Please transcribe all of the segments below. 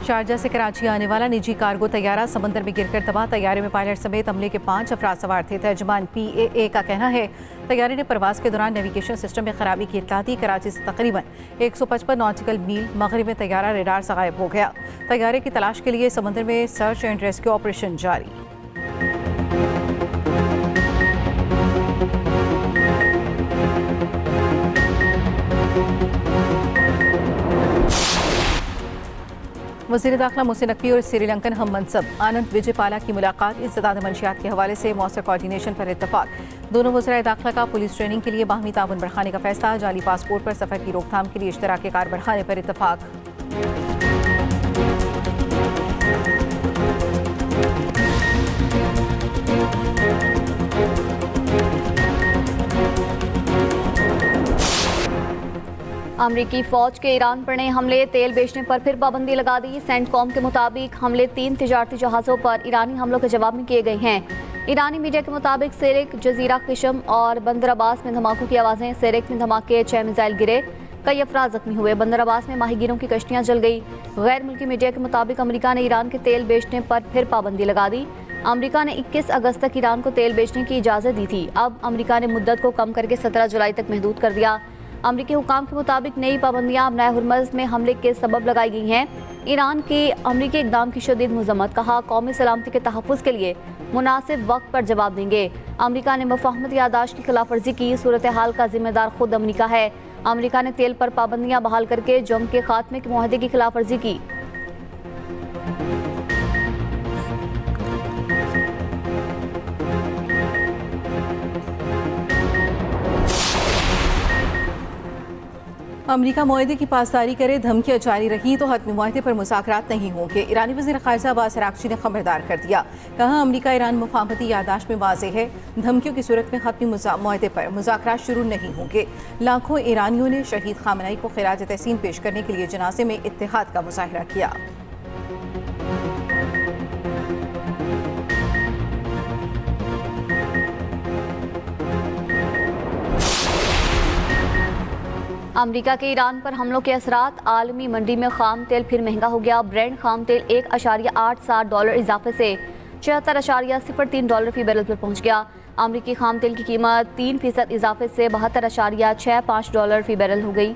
Sharjah से कराची आने वाला निजी कार्गो तैयारा समंदर में गिरकर तबाह। तैयारे में पायलट समेत अमले के 5 अफराद सवार थे। तर्जुमान PAA का कहना है तैयारे ने परवाज के दौरान नेविगेशन सिस्टम में खराबी की इत्तला दी। कराची से तकरीबन 155 नॉटिकल मील मगरिब में तैयारा रेडार से गायब हो गया। तैयारे की तलाश के लिए समंदर में सर्च एंड रेस्क्यू ऑपरेशन जारी। वज़ीर दाखिला मोहसिन नकवी और श्रीलंकन हम मनसब आनंद विजयपाला की मुलाकात। इंसदाद मंशियात के हवाले से मौसर कोऑर्डिनेशन पर इत्तफाक। दोनों वज़राए दाखिला का पुलिस ट्रेनिंग के लिए बाहमी ताउन बढ़ाने का फैसला। जाली पासपोर्ट पर सफ़र की रोकथाम के लिए इश्तराक कार बढ़ाने पर इत्तफाक। अमरीकी फौज के ईरान पर नए हमले, तेल बेचने पर फिर पाबंदी लगा दी। सेंटकॉम के मुताबिक हमले 3 तिजारती जहाज़ों पर ईरानी हमलों के जवाब में किए गए हैं। ईरानी मीडिया के मुताबिक सेरिक, जजीरा किशम और बंदर अब्बास में धमाकों की आवाज़ें। सेरिक में धमाके, 6 मिसाइल गिरे, कई अफराद जख्मी हुए। बंदर अब्बास में माहीगीरों की कश्तियाँ जल गई। गैर मुल्की मीडिया के मुताबिक अमरीका ने ईरान के तेल बेचने पर फिर पाबंदी लगा दी। अमरीका ने 21 अगस्त तक ईरान को तेल बेचने की इजाज़त दी थी। अब अमरीका ने मुद्दत को कम करके 17 जुलाई तक महदूद कर दिया। अमरीकी हुकाम के मुताबिक नई पाबंदियां अपनाए हुरमज़ में हमले के सबब लगाई गई हैं। ईरान के अमरीकी इक़दाम की शदीद मज़म्मत। कहा कौमी सलामती के तहफ़्फ़ुज़ के लिए मुनासिब वक्त पर जवाब देंगे। अमरीका ने मुफ़ाहमत यादाश्त की खिलाफ वर्जी की। सूरत हाल का जिम्मेदार खुद अमरीका है। अमरीका ने तेल पर पाबंदियां बहाल करके जंग के खात्मे के मुआहदे की खिलाफ वर्जी की। अमरीका मुआहदे की पासदारी करे, धमकियां जारी रही तो हतमी मुआहदे पर मुज़ाकरात नहीं होंगे। ईरानी वज़ीर ख़ारिजा अब्बास अराग़ची ने खबरदार कर दिया। कहा अमरीका ईरान मुफ़ाहमती यादाश्त में वाज़ेह है, धमकियों की सूरत में हतमी मुआहदे पर मुज़ाकरात शुरू नहीं होंगे। लाखों ईरानियों ने शहीद ख़ामेनी को ख़िराज तहसीन पेश करने के लिए जनाज़े में इत्तेहाद का मुज़ाहिरा किया। अमरीका के ईरान पर हमलों के असरात। आलमी मंडी में खाम तेल फिर महंगा हो गया। ब्रेंट खाम तेल $1.87 इजाफे से $76.03 फी बैरल पर पहुंच गया। अमरीकी खाम तेल की कीमत 3% इजाफे से $72.65 फी बैरल हो गई।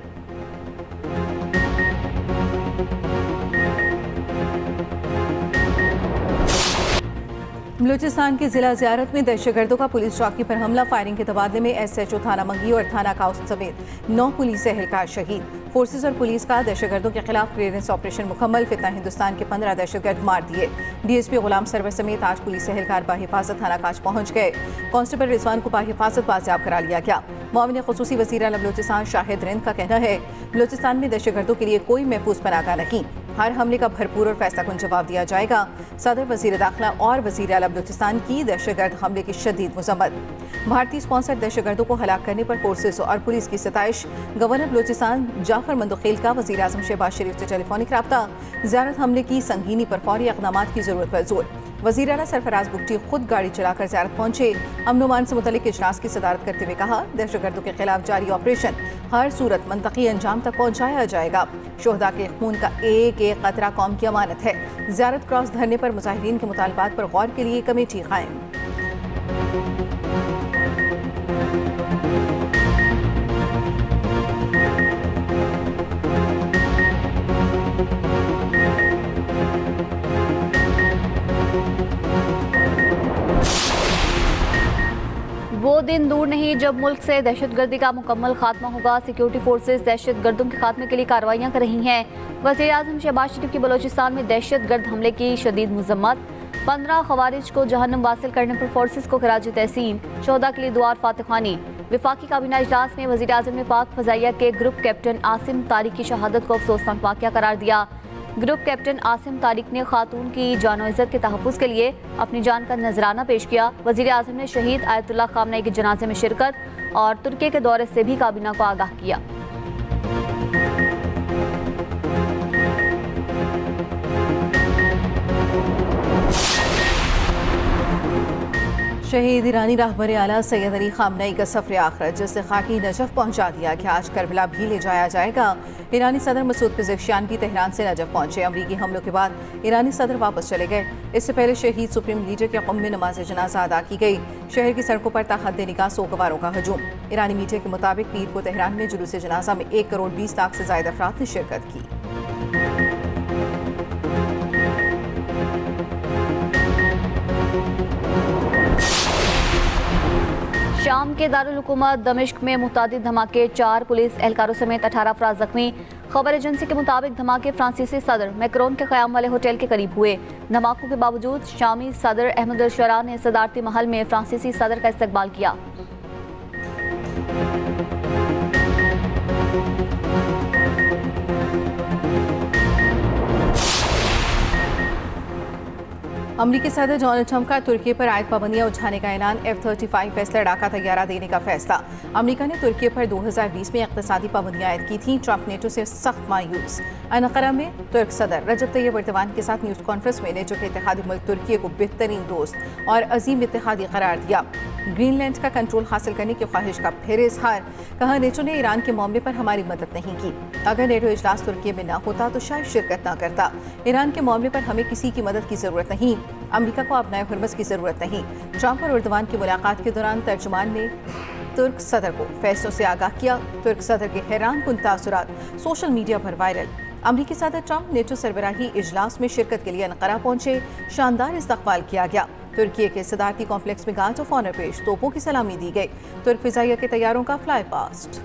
बलूचिस्तान के जिला ज़ियारत में दहशतगर्दों का पुलिस चौकी पर हमला। फायरिंग के तबादले में SHO थाना मंगी और थाना काउस समेत 9 पुलिस एहलकार शहीद। फोर्सेस और पुलिस का दहशतगर्दों के खिलाफ क्लियरेंस ऑपरेशन मुकम्मल। फितना हिंदुस्तान के 15 दहशतगर्द मार दिए। DSP गुलाम सरवर समेत 8 पुलिस एहलकार बाहिफाजत थाना काच पहुंच गए। कांस्टेबल रिजवान को बाहिफाजत बाजियाब करा लिया गया। मुआविन ख़ुसूसी वज़ीर आला बलूचिस्तान शाहिद रिंद का कहना है बलूचिस्तान में दहशतगर्दों के लिए कोई महफूज पनागा नहीं, हर हमले का भरपूर और फैसलाकुन जवाब दिया जाएगा। सदर, वज़ीर दाखिला और वज़ीर आला बलूचिस्तान की दहशतगर्द हमले की शदीद मज़म्मत। भारतीय स्पॉन्सर दहशतगर्दों को हलाक करने पर फोर्सेस और पुलिस की सताइश। गवर्नर बलूचिस्तान जाफर मंदुखेल का वज़ीर आज़म शहबाज शरीफ से टेलीफोनिक रब्ता। ज़ियारत हमले की संगीनी पर फौरी इक़दामात की ज़रूरत पर जोर। वज़ीर आला सरफराज बुगटी खुद गाड़ी चलाकर ज़ियारत पहुंचे। अमन अमान से मुतल्लिक़ इजलास की सदारत करते हुए कहा दहशतगर्दों के खिलाफ जारी ऑपरेशन हर सूरत मंतकी अंजाम तक पहुंचाया जाएगा। शोहदा के खून का एक एक कतरा कौम की अमानत है। ज़ियारत क्रॉस धरने पर मुजाहिरीन के मुतालबात पर गौर के लिए कमेटी कायम। वो दिन दूर नहीं जब मुल्क से दहशतगर्दी का मुकम्मल खात्मा होगा। सिक्योरिटी फोर्सेस दहशतगर्दों के खात्मे के लिए कार्रवाइयाँ कर रही हैं। वज़ीर आज़म शहबाज शरीफ की बलूचिस्तान में दहशतगर्द हमले की शदीद मज़म्मत। 15 खवारिज को जहन्नम वासिल करने पर फोर्सेस को खिराज तहसीन। शोहदा के लिए दुआ फातिह ख़्वानी। विफाकी काबीना इजलास में वज़ीर आज़म ने पाक फ़ज़ाइया के ग्रुप कैप्टन आसिम तारिक की शहादत को अफसोसनाक वाक़या करार दिया। ग्रुप कैप्टन आसिम तारिक ने खातून की जान और इज़्ज़त के तहफ़्फ़ुज़ के लिए अपनी जान का नजराना पेश किया। वज़ीर आज़म ने शहीद आयतुल्लाह ख़ामेनी के जनाजे में शिरकत और तुर्की के दौरे से भी काबीना को आगाह किया। शहीद ईरानी रहबर आला सैयद अली ख़ामेनी का सफ़र आखिरत, जिससे खाकी नजफ़ पहुँचा दिया कि आज करबला भी ले जाया जाएगा। ईरानी सदर मसूद पिज़ेशियान भी तेहरान से नजफ पहुंचे। अमरीकी हमलों के बाद ईरानी सदर वापस चले गए। इससे पहले शहीद सुप्रीम लीडर के क़ौम में नमाज जनाजा अदा की गई। शहर की सड़कों पर ताहद निगाह सोगवारों का हजूम। ईरानी मीडिया के मुताबिक पीर को तेहरान में जुलूस जनाजा में 1 करोड़ 20 लाख से ज्यादा अफराद ने शिरकत की। शाम के दारुल हुकूमत दमिश्क में मुतादिद धमाके, 4 पुलिस एहलकारों समेत 18 अफराद जख्मी। खबर एजेंसी के मुताबिक धमाके फ्रांसीसी सदर मैक्रोन के क़याम वाले होटल के करीब हुए। धमाकों के बावजूद शामी सदर अहमद अल-शरा ने सदारती महल में फ्रांसीसी सदर का इस्तकबाल किया। अमरीकी सदर डोनाल्ड ट्रंप का तुर्की पर आयद पाबंदियां उठाने का ऐलान। F-35 लड़ाका तैयारा देने का फैसला। अमरीका ने तुर्की पर 2020 में इक़्तिसादी पाबंदियां आयद की थी। ट्रंप नेटो से सख्त मायूस। अनक़रा में तुर्क सदर रजब तैयब एर्दोगान के साथ न्यूज़ कॉन्फ्रेंस में नेटो के इत्तेहादी मुल्क तुर्की को बेहतरीन दोस्त और अजीम इत्तेहादी करार दिया। ग्रीनलैंड का कंट्रोल हासिल करने की ख्वाहिश का फिर इजहार। कहा, नेटो ने ईरान के मामले पर हमारी मदद नहीं की। अगर नेटो इजलास तुर्की में न होता तो शायद शिरकत न करता। ईरान के मामले पर हमें किसी की मदद की जरूरत नहीं। अमरीका को अपनाए हुर्मस की जरूरत नहीं। ट्रंप और एर्दोगान की मुलाकात के दौरान तर्जुमान ने तुर्क सदर को फैसलों से आगाह किया। तुर्क सदर के हैरान कुन तासुरात सोशल मीडिया पर वायरल। अमरीकी सदर ट्रंप नेटो सरबराही इजलास में शिरकत के लिए अनक़रा पहुंचे। शानदार इस्तकबाल किया गया। तुर्की के सदारती कॉम्प्लेक्स में गार्ड ऑफ ऑनर पेश, तोपों की सलामी दी गई। तुर्क फिजाइया के तैयारों का फ्लाई पास्ट।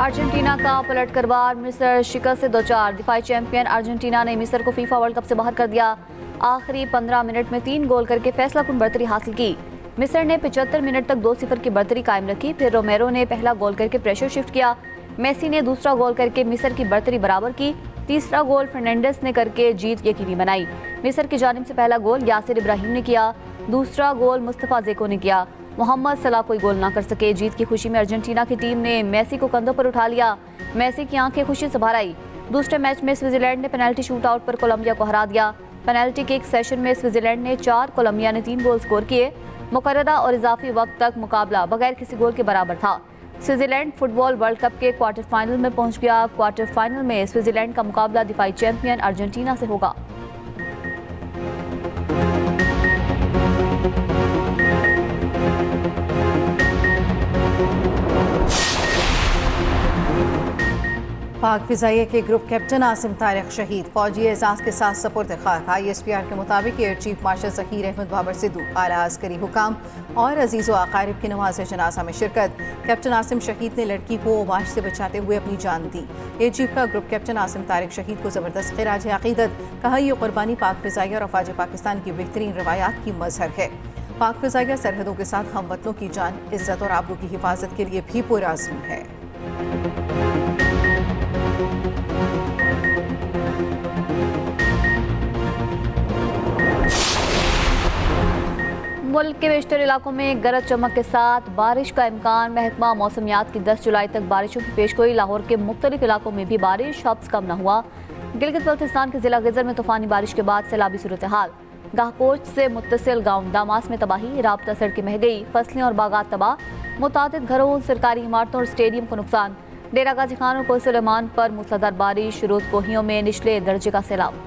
अर्जेंटीना का पलट कर वार, मिस्र शिकस्त से 2-4। दिफाई चैंपियन अर्जेंटीना ने मिस्र को फीफा वर्ल्ड कप से बाहर कर दिया। आखिरी 15 मिनट में 3 गोल करके फैसलाकुन बढ़तरी हासिल की। मिस्र ने 75 मिनट तक 2-0 की बढ़तरी कायम रखी। फिर रोमेरो ने पहला गोल करके प्रेशर शिफ्ट किया। मेसी ने दूसरा गोल करके मिस्र की बढ़तरी बराबर की। तीसरा गोल फर्नांडिस ने करके जीत यकीनी बनाई। मिस्र की जानिब से पहला गोल यासिर इब्राहिम ने किया। दूसरा गोल मुस्तफा जेको ने किया। मोहम्मद सलाह कोई गोल ना कर सके। जीत की खुशी में अर्जेंटीना की टीम ने मेसी को कंधों पर उठा लिया। मेसी की आंखें खुशी से भर आई। दूसरे मैच में स्विट्जरलैंड ने पेनल्टी शूटआउट पर कोलंबिया को हरा दिया। पेनल्टी किक सेशन में स्विट्जरलैंड ने 4, कोलंबिया ने 3 गोल स्कोर किए। मुकर्ररा और इजाफी वक्त तक मुकाबला बगैर किसी गोल के बराबर था। स्विट्जरलैंड फुटबॉल वर्ल्ड कप के क्वार्टर फाइनल में पहुंच गया। क्वार्टर फाइनल में स्विट्जरलैंड का मुकाबला दिफाई चैंपियन अर्जेंटीना से होगा। पाक फिजाइया के ग्रुप कैप्टन आसिम तारिक शहीद। फौजी एजाज के साथ सपुर्द खाक। ISPR के मुताबिक air chief marshal Zaheer Ahmed Babar Sidhu, आला अस्करी हुकाम और अजीज़ व अकारिब की नमाज जनाजा में शिरकत। कैप्टन आसिम शहीद ने लड़की को ओबाश से बचाते हुए अपनी जान दी। एयर चीफ का ग्रुप कैप्टन आसिम तारिक शहीद को ज़बरदस्त खिराज अक़ीदत। कहा, यह कुर्बानी पाक फिजाइया और अफवाज पाकिस्तान की बेहतरीन रवायात की मजहर है। पाक फिजाइया सरहदों के साथ हमवतनों की जान, इज्जत और आबरू की हिफाजत के लिए भी पुरअज़्म है। मुल्क के बेशतर इलाकों में गरज चमक के साथ बारिश का इम्कान। महकमा मौसमियात की 10 जुलाई तक बारिशों की पेशगोई। लाहौर के मुख्तलिफ इलाकों में भी बारिश हब्स कम न हुआ। गिलगित बल्तिस्तान के जिला गिजर में तूफानी बारिश के बाद सैलाबी सूरत हाल। गाहपोच से मुत्तसिल गांव दामास में तबाही, राबता सड़कें बह गई, फसलें और बागात तबाह। मुतादिद घरों, सरकारी इमारतों और स्टेडियम को नुकसान। डेरा गाजी खान और कोई सुलेमान पर मूसलाधार बारिश। रोद कोहियों में निचले दर्जे का सैलाब।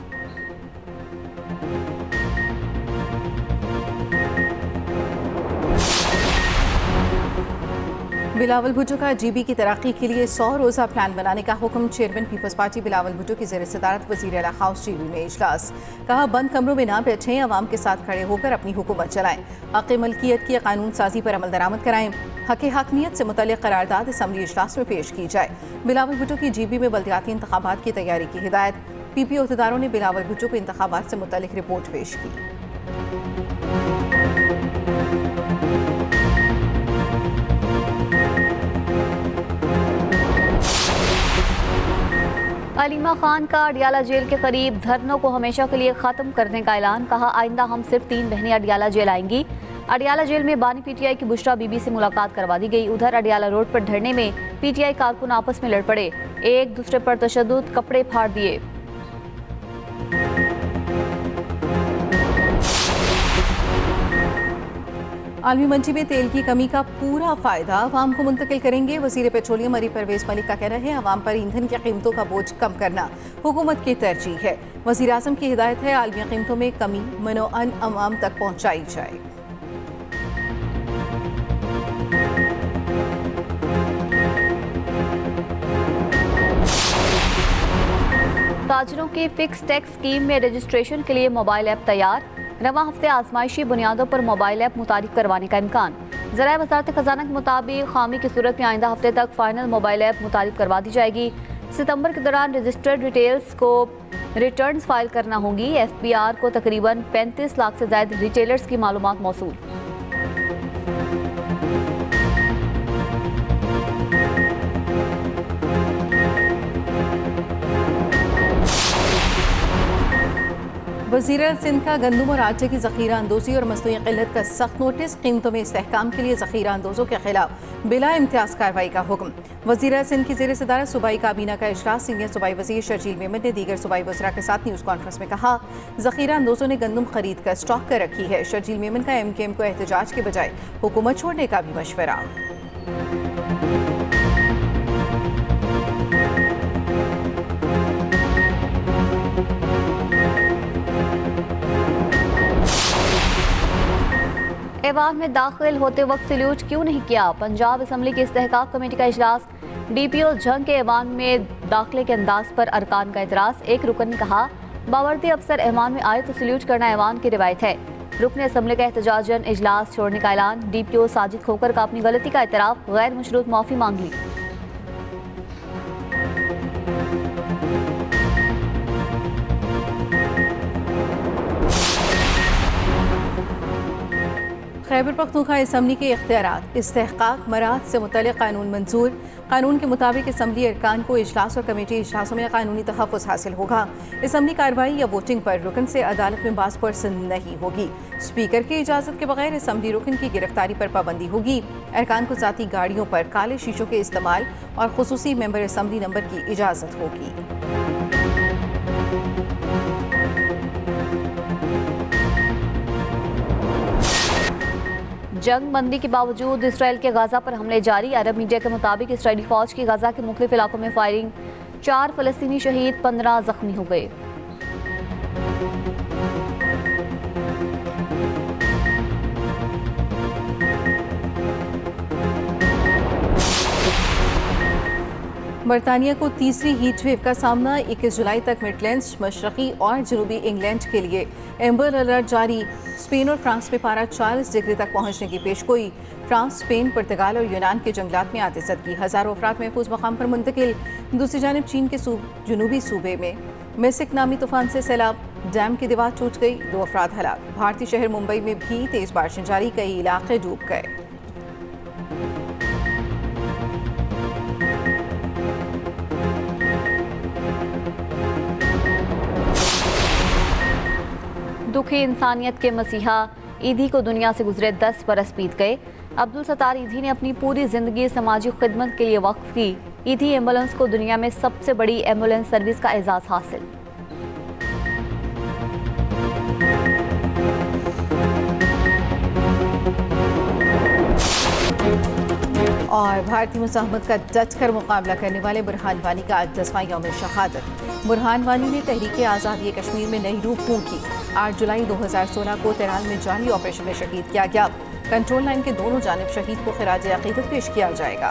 बिलावल भुट्टो का GB की तरक्की के लिए 100 रोज़ा प्लान बनाने का हुक्म। चेयरमैन पीपल्स पार्टी बिलावल भुट्टो की ज़ेर सदारत वज़ीर आला हाउस GB में इजलास। कहा, बंद कमरों में ना बैठें, अवाम के साथ खड़े होकर अपनी हुकूमत चलाएं। हक़ मलकियत की कानून साजी पर अमल दरामद कराएं। हक़ हक़नियत से मुतल्लिक़ करारदाद असम्बली इजलास में पेश की जाए। बिलावल भुट्टो की GB में बल्दियाती इंतखाबात की तैयारी की हिदायत। PP अहदेदारों ने बिलावल भुट्टो को इंतखाबात से मुतल्लिक़ रिपोर्ट पेश की। अलीमा खान का अडियाला जेल के करीब धरनों को हमेशा के लिए ख़त्म करने का ऐलान। कहा, आइंदा हम सिर्फ 3 बहनें अडियाला जेल आएंगी। अडियाला जेल में बानी पीटीआई की बुशरा बीबी से मुलाकात करवा दी गई। उधर अडियाला रोड पर धरने में पीटीआई कारकुन आपस में लड़ पड़े, एक दूसरे पर तशद्दुद, कपड़े फाड़ दिए। आलमी मंडी में तेल की कमी का पूरा फायदा अवाम को मुंतकिल करेंगे। वजीर पेट्रोलियम अली परवेज मलिक का कहना है अवाम पर ईंधन की कीमतों का बोझ कम करना हुकूमत की तरजीह है। वजीर आज़म की हिदायत है आलमी कीमतों में कमी मनोअन अवाम तक पहुँचाई जाए। ताजिरों की फिक्स टैक्स स्कीम में रजिस्ट्रेशन के लिए मोबाइल ऐप तैयार। रवां हफ्ते आजमाइशी बुनियादों पर मोबाइल ऐप मुतारिफ करवाने का इम्कान। ज़राए वज़ारत खजाना के मुताबिक खामी की सूरत में आइंदा हफ्ते तक फाइनल मोबाइल ऐप मुतारिफ करवा दी जाएगी। सितंबर के दौरान रजिस्टर्ड रिटेल्स को रिटर्न्स फाइल करना होगी। FBR को तकरीबन 35 लाख से ज़ायद रिटेलर्स की मालूमात मौसूल। वज़ीर सिंध का गंदम और आटे की ज़ख़ीरा अंदोज़ी और मसनूई क़िल्लत का सख्त नोटिस। कीमतों में इस्तेहकाम के लिए ज़ख़ीरा अंदोज़ों के खिलाफ बिला इम्तियाज़ कार्रवाई का हुक्म। वज़ीर सिंध की ज़ेर सदारत सूबाई काबीना का इजलास। सीनियर सूबाई वज़ीर शर्जील मेमन ने दीगर सूबाई वज़रा के साथ न्यूज़ कॉन्फ्रेंस में कहा ज़ख़ीरा अंदोज़ों ने गंदम खरीद कर स्टॉक कर रखी है। शर्जील मेमन का MKM को एहतजाज के बजाय हुकूमत छोड़ने का भी मशवरा। ऐवान में दाखिल होते वक्त सल्यूट क्यों नहीं किया? पंजाब असम्बली की इस्तेहकाक कमेटी का इजलास। DPO जंग के ऐवान में दाखिले के अंदाज पर अरकान का एतराज़। एक रुकन ने कहा बावर्दी अफसर ऐवान में आए तो सल्यूट करना ऐवान की रिवायत है। रुकन असम्बली का एहतजाजन इजलास छोड़ने का ऐलान। DPO साजिद खोकर का अपनी गलती का एतराफ़, गैर मशरूत माफ़ी मांग ली। खैबर पख्तूनख्वा असम्बली के इख्तियारात। इस्तेहकाक मराहत से मुतल्लिक़ कानून मंजूर। कानून के मुताबिक असम्बली अरकान को इजलास और कमेटी इजलासों में कानूनी तहफ़्फ़ुज़ हासिल होगा। असम्बली कार्रवाई या वोटिंग पर रुकन से अदालत में बाज़ पर्सन नहीं होगी। स्पीकर की इजाज़त के बगैर असम्बली रुकन की गिरफ्तारी पर पाबंदी होगी। अरकान को ज़ाती गाड़ियों पर काले शीशों के इस्तेमाल और खुसूसी मेंबर असम्बली नंबर की इजाज़त होगी। जंग बंदी के बावजूद इसराइल के गाजा पर हमले जारी। अरब मीडिया के मुताबिक इसराइली फौज की गाजा के मुख्तलिफ इलाकों में फायरिंग। 4 फ़लस्तीनी शहीद, 15 जख्मी हो गए। बरतानिया को तीसरी हीट वेव का सामना। 21 जुलाई तक मिडलैंड्स, मशरकी और जनूबी इंग्लैंड के लिए एम्बर अलर्ट जारी। स्पेन और फ्रांस में पारा 40 डिग्री तक पहुंचने की पेशगोई। फ्रांस, स्पेन, पुर्तगाल और यूनान के जंगलात में आतिशबाज़ी। हज़ारों अफराद महफूज मकाम पर मुंतकिल। दूसरी जानिब चीन के जनूबी सूबे में मेसिक नामी तूफान से सैलाब। डैम की दीवार टूट गई, 2 अफराद हलाक। भारतीय शहर मुंबई में भी तेज़ बारिशें जारी, कई इलाके डूब गए। दुखी इंसानियत के मसीहा ईदी को दुनिया से गुजरे 10 बरस बीत गए। अब्दुल सत्तार ईदी ने अपनी पूरी जिंदगी समाजी खिदमत के लिए वक्फ की। ईदी एम्बुलेंस को दुनिया में सबसे बड़ी एम्बुलेंस सर्विस का एजाज़ हासिल। और भारतीय मुजाहमत का डट कर मुकाबला करने वाले बुरहान वानी का आज 10वां यौम शहादत। बुरहान वानी ने तहरीक आज़ादी कश्मीर में नई रूह फूंकी। 8 जुलाई 2016 को तेहरान में जाली ऑपरेशन में शहीद किया गया। कंट्रोल लाइन के दोनों जानिब शहीद को खिराज अकीदत पेश किया जाएगा।